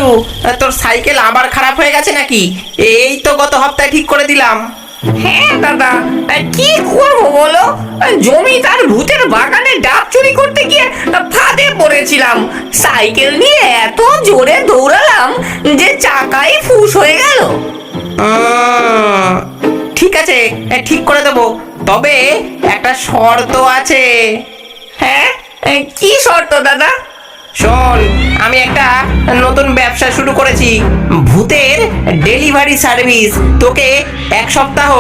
কেলটু, তোর সাইকেল আবার খারাপ হয়ে গেছে নাকি? এই তো গত সপ্তাহে ঠিক করে দিলাম। হ্যাঁ দাদা, কি করবো বলো, জমিদার ভূতের বাগানে ডাব চুরি করতে গিয়ে ফাঁদে পড়েছিলাম। সাইকেল নিয়ে এত জোরে দৌড়ালাম যে চাকাই ফুস হয়ে গেল। ঠিক আছে, ঠিক করে দেবো, তবে একটা শর্ত আছে। হ্যাঁ, কি শর্ত দাদা? শোন, আমি একটা নতুন ব্যবসা শুরু করেছি, ভূতের ডেলিভারি সার্ভিস। তোকে 1 সপ্তাহ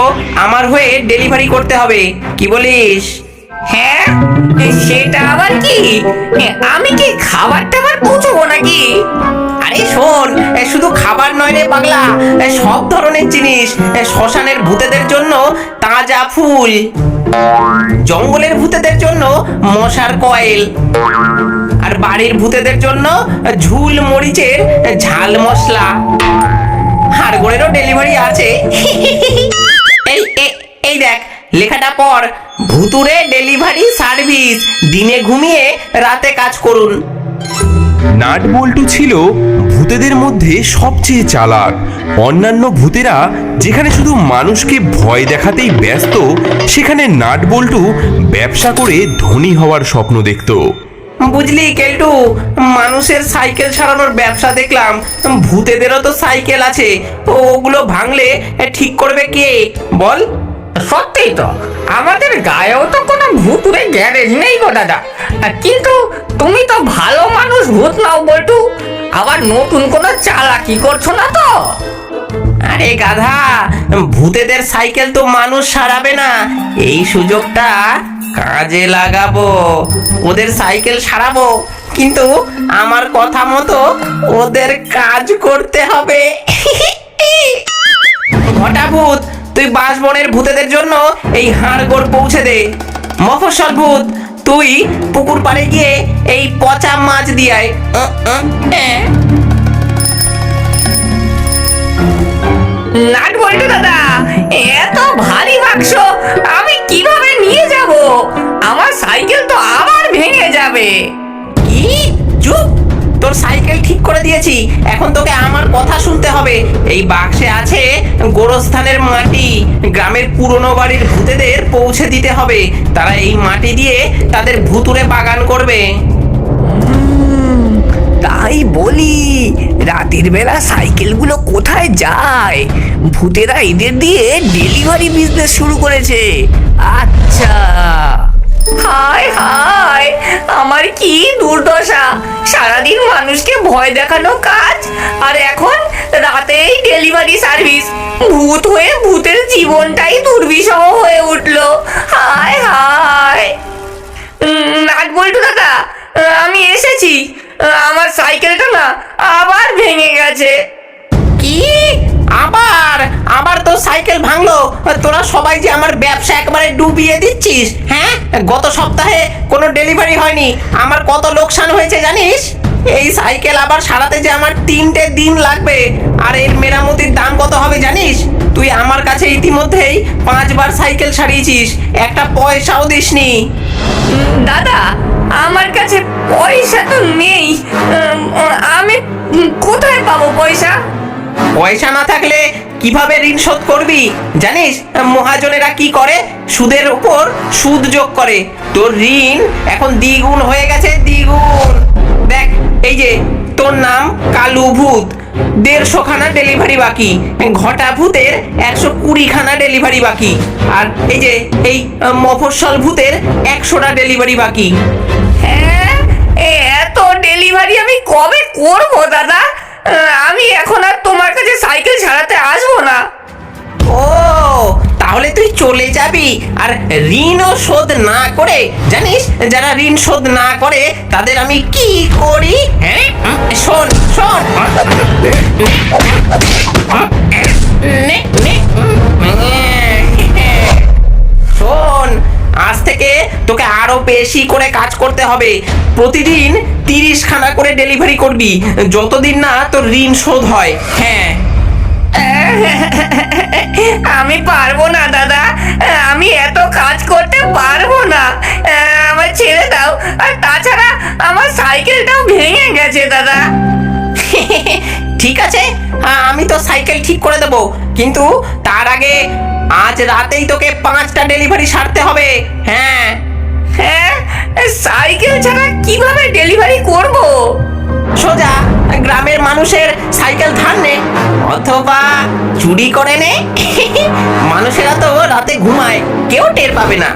আমার হয়ে ডেলিভারি করতে হবে, কি বলিস? হ্যাঁ, সেটা আবার কি? আমি কি খাবার টাবার পৌঁছবো নাকি? আরে শোন, শুধু খাবার নয় রে পাগলা, সব ধরনের জিনিস। শ্মশানের ভূতেদের জন্য তাজা ফুল, জঙ্গলের ভূতেদের জন্য মশার কয়েল, আর বাড়ির ভূতেদের জন্য ঝুল মরিচের ঝাল মশলা। হাড়গোড়েরও ডেলিভারি আছে। এই দেখ, লেখাটা পর, ভুতুরে ডেলিভারি সার্ভিস, দিনে ঘুমিয়ে রাতে কাজ করুন। নাটবল্টু ছিল ভূতেদের মধ্যে সবচেয়ে চালাক। অন্যান্য ভূতেরা যেখানে শুধু মানুষকে ভয় দেখাতেই ব্যস্ত, সেখানে নাটবল্টু ব্যবসা করে ধনী হওয়ার স্বপ্ন দেখত। বুঝলি কেলটু, মানুষের সাইকেল সারানোর ব্যবসা দেখলাম, ভূতেদেরও তো সাইকেল আছে, ওগুলো ভাঙলে ঠিক করবে কে বল? সত্যিই তো, আমাদের গায়েও তো কোনো ভুতুরে গ্যারেজ নেই গো দাদা। কিন্তু তুমি তো ভালো মানুষ, ভূত নাও বল্টু, আবার নতুন কোনো চালাকি করছো না তো? আরে গাধা, ভূতেদের সাইকেল তো মানুষ সারাবে না, এই সুযোগটা কাজে লাগাবো, ওদের সাইকেল সারাবো, কিন্তু আমার কথা মতো ওদের কাজ করতে হবে। ঘটা ভূত, তুই বাঁশবনের ভূতেদের জন্য এই হাড়গোড় পৌঁছে দে। মফস্বল ভূত, তুই পুকুর পাড়ে গিয়ে এই পচা মাছ দিয়ে আয়। নাট বল্টু দাদা, এত ভারী বাক্স আমি কিভাবে নিয়ে যাব? আমার সাইকেল তো আবার ভেঙে যাবে। কি? চুপ! তোর সাইকেল ঠিক করে দিয়েছি, এখন তোকে আমার কথা শুনতে হবে। এই বাক্সে আছে গোরস্থানের মাটি, গ্রামের পুরনো বাড়ির ভূতেদের পৌঁছে দিতে হবে, তারা এই মাটি দিয়ে তাদের ভুতুরে বাগান করবে। তাই বলি, রাতের বেলা সাইকেলগুলো কোথায় যায়? ভূতেরা এদের দিয়ে ডেলিভারি বিজনেস শুরু করেছে। আচ্ছা, হায় হায়, আমার কি দুর্দশা! সারাদিন মানুষকে ভয় দেখানো কাজ, আর এখন রাতেই ডেলিভারি সার্ভিস। ভূত হয়ে ভূতের জীবনটাই দুর্বিষহ হয়ে উঠলো। হায় হায়! নাট বল্টু দাদা, আমি এসেছি। আমার সাইকেলটা না আবার ভেঙে গেছে। কি? আবার আবার তোর সাইকেল ভাঙলো? তোরা সবাই যে আমার ব্যবসা একবারে ডুবিয়ে দিচ্ছিস, হ্যাঁ? গত সপ্তাহে কোনো ডেলিভারি হয়নি, আমার কত লোকসান হয়েছে জানিস? এই সাইকেল আবার সারাতে যে আমার 3টে দিন লাগবে, আর এর মেরামতির দাম কত হবে জানিস? তুই আমার কাছে ইতিমধ্যেই 5বার সাইকেল সারিয়েছিস, একটা পয়সাও দিসনি। দাদা, আমার কাছে পয়সা তো নেই। আমি কোথায় পাবো পয়সা? পয়সা না থাকলে কিভাবে ঋণ শোধ করবি জানিস? মহাজনেরা কি করে? সুদের উপর সুদ যোগ করে। তোর ঋণ এখন দ্বিগুণ হয়ে গেছে, দ্বিগুণ। দেখ, এই যে তোর নাম কালু ভূত, 150 খানা ডেলিভারি বাকি, ঘটা ভূতের 120 খানা ডেলিভারি বাকি, আর এই যে এই মফস্বল ভূতের 100টা ডেলিভারি বাকি। হ্যাঁ, এত ডেলিভারি আমি কবে করবো দাদা? আমি এখন আর তোমার কাছে সাইকেল ছাড়াতে আসবো না। ও, তাহলে তুই চলে যাবি আর ঋণও শোধ না করে? জানিস, যারা ঋণ শোধ না করে তাদের আমি কি করি? হ্যাঁ, শোন শোন, শোন, আজ থেকে তোকে আরো বেশি করে কাজ করতে হবে। প্রতিদিন 30 খানা করে ডেলিভারি করবি, যতদিন না তোর ঋণ শোধ হয়। হ্যাঁ, আমি পারবো না দাদা, আমি এত কাজ করতে পারবো না। আমার ছেড়ে দাও। আর তাছাড়া আমার সাইকেলটাও ভেঙে গেছে দাদা। ঠিক আছে, আমি তো সাইকেল ঠিক করে দেবো, কিন্তু তার আগে আজ রাতেই তোকে 5টা ডেলিভারি সারতে হবে। হ্যাঁ, হ্যাঁ, সাইকেল ছাড়া কিভাবে ডেলিভারি করব? সোজা গ্রামের মানুষের সাইকেল ধার নে, অথবা চুরি করে নে। মানুষেরা তো রাতে ঘুমায়, কেউ টের পাবে না।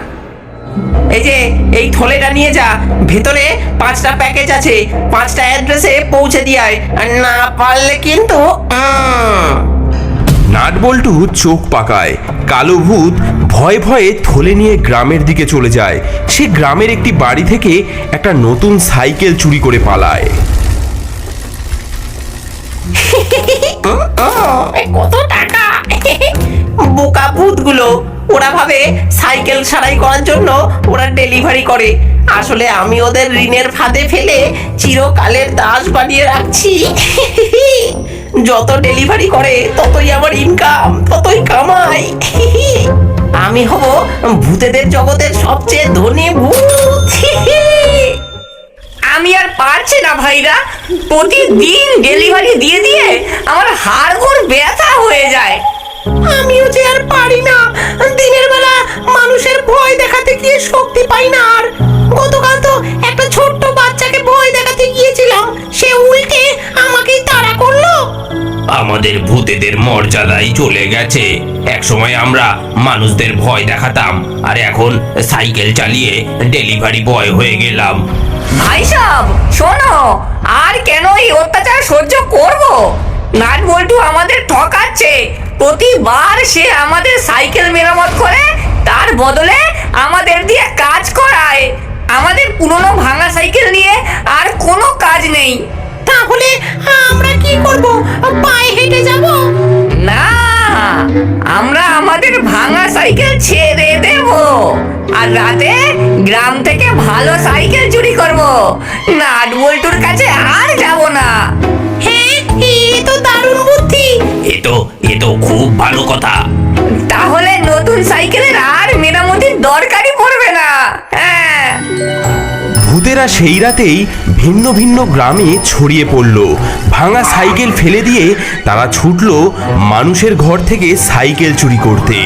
এই যে এই থলেটা নিয়ে যা, ভেতরে 5টা প্যাকেজ আছে, 5টা অ্যাড্রেসে পৌঁছে দিয়ে আয়, আর না পারলে কিন্তু নাটবল্টু চোখ পাকায়। কালো ভূত ভয়ে ভয়ে থলে নিয়ে গ্রামের দিকে চলে যায়। সে গ্রামের একটি বাড়ি থেকে একটা নতুন সাইকেল চুরি করে পালায়। কত টাকা! বোকা ভূতগুলো, ওরা ভাবে সাইকেল সারাই করার জন্য ওরা ডেলিভারি করে, আসলে আমি ওদের ঋণের ফাঁদে ফেলে চিরকালের দাস বানিয়ে রাখছি। যত ডেলিভারি করে ততই আমার ইনকাম, ততই কামাই। আমি হব ভূতেদের জগতের সবচেয়ে ধনী ভূত। আমি আর পারছি না ভাইরা, প্রতিদিন ডেলিভারি দিয়ে দিয়ে আমার হাড়গোড় ব্যথা হয়ে যায়। আমিও যে আর পারি না, দিনের বেলা মানুষের ভয় দেখাতে গিয়ে শক্তি পাই না আর। গতকাল তো একটা ছোট্ট বাচ্চাকে ভয় দেখাতে গিয়েছিলাম, সে উল্টে আমাকেই তাড়া করলো। আমাদের ভূতেদের মর্যাদাই চলে গেছে। একসময় আমরা মানুষদের ভয় দেখাতাম, আর এখন সাইকেল চালিয়ে ডেলিভারি বয় হয়ে গেলাম। ভাই সাহেব শোনো, আর কেন এই অত্যাচার সহ্য করব? নাটবল্টু আমাদের ঠকাচ্ছে, প্রতিবার সে আমাদের সাইকেল মেরামত করে তার বদলে আমাদের দিয়ে কাজ করায়। আমাদের পুরনো ভাঙা সাইকেল নিয়ে আর কোনো কাজ নেই। তাহলে আমরা কি করব? পায়ে হেঁটে যাব? না, আমরা আমাদের ভাঙা সাইকেল ছেড়ে দেব আর রাতে গ্রাম থেকে ভালো সাইকেল চুরি করব। নাটবল্টুর কাছে আর যাব না। হ্যাঁ, এ তো দারুণ বুদ্ধি। এ তো খুব ভালো কথা। তাহলে নতুন সাইকেলের আর মেরামতির দরকারই পড়বে না। হ্যাঁ, ভূতেরা সেই রাতেই ভিন্ন ভিন্ন গ্রামে ছড়িয়ে পড়ল। ভাঙা সাইকেল ফেলে দিয়ে তারা ছুটল মানুষের ঘর থেকে সাইকেল চুরি করতে।